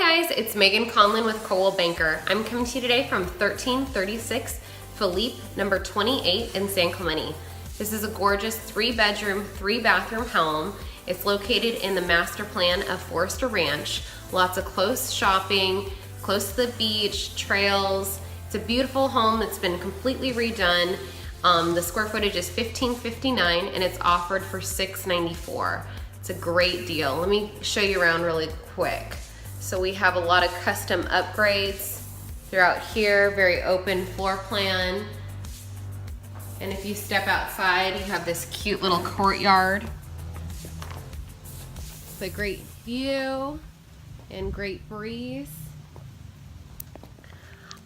Hi guys, it's Megan Conlin with Coldwell Banker. I'm coming to you today from 1336 Felipe, number 28 in San Clemente. This is a gorgeous 3-bedroom, 3-bathroom home. It's located in the master plan of Forester Ranch. Lots of close shopping, close to the beach, trails. It's a beautiful home that's been completely redone. The square footage is $1,559 and it's offered for $694. It's a great deal. Let me show you around really quick. So we have a lot of custom upgrades throughout here, very open floor plan. And if you step outside, you have this cute little courtyard. It's a great view and great breeze.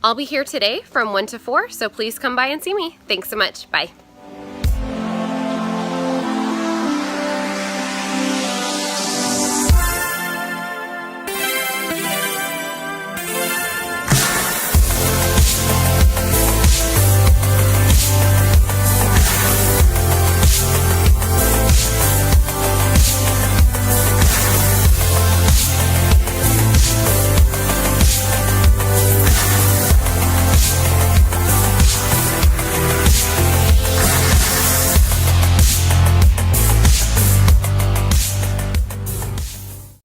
I'll be here today from 1 to 4, so please come by and see me. Thanks so much. Bye.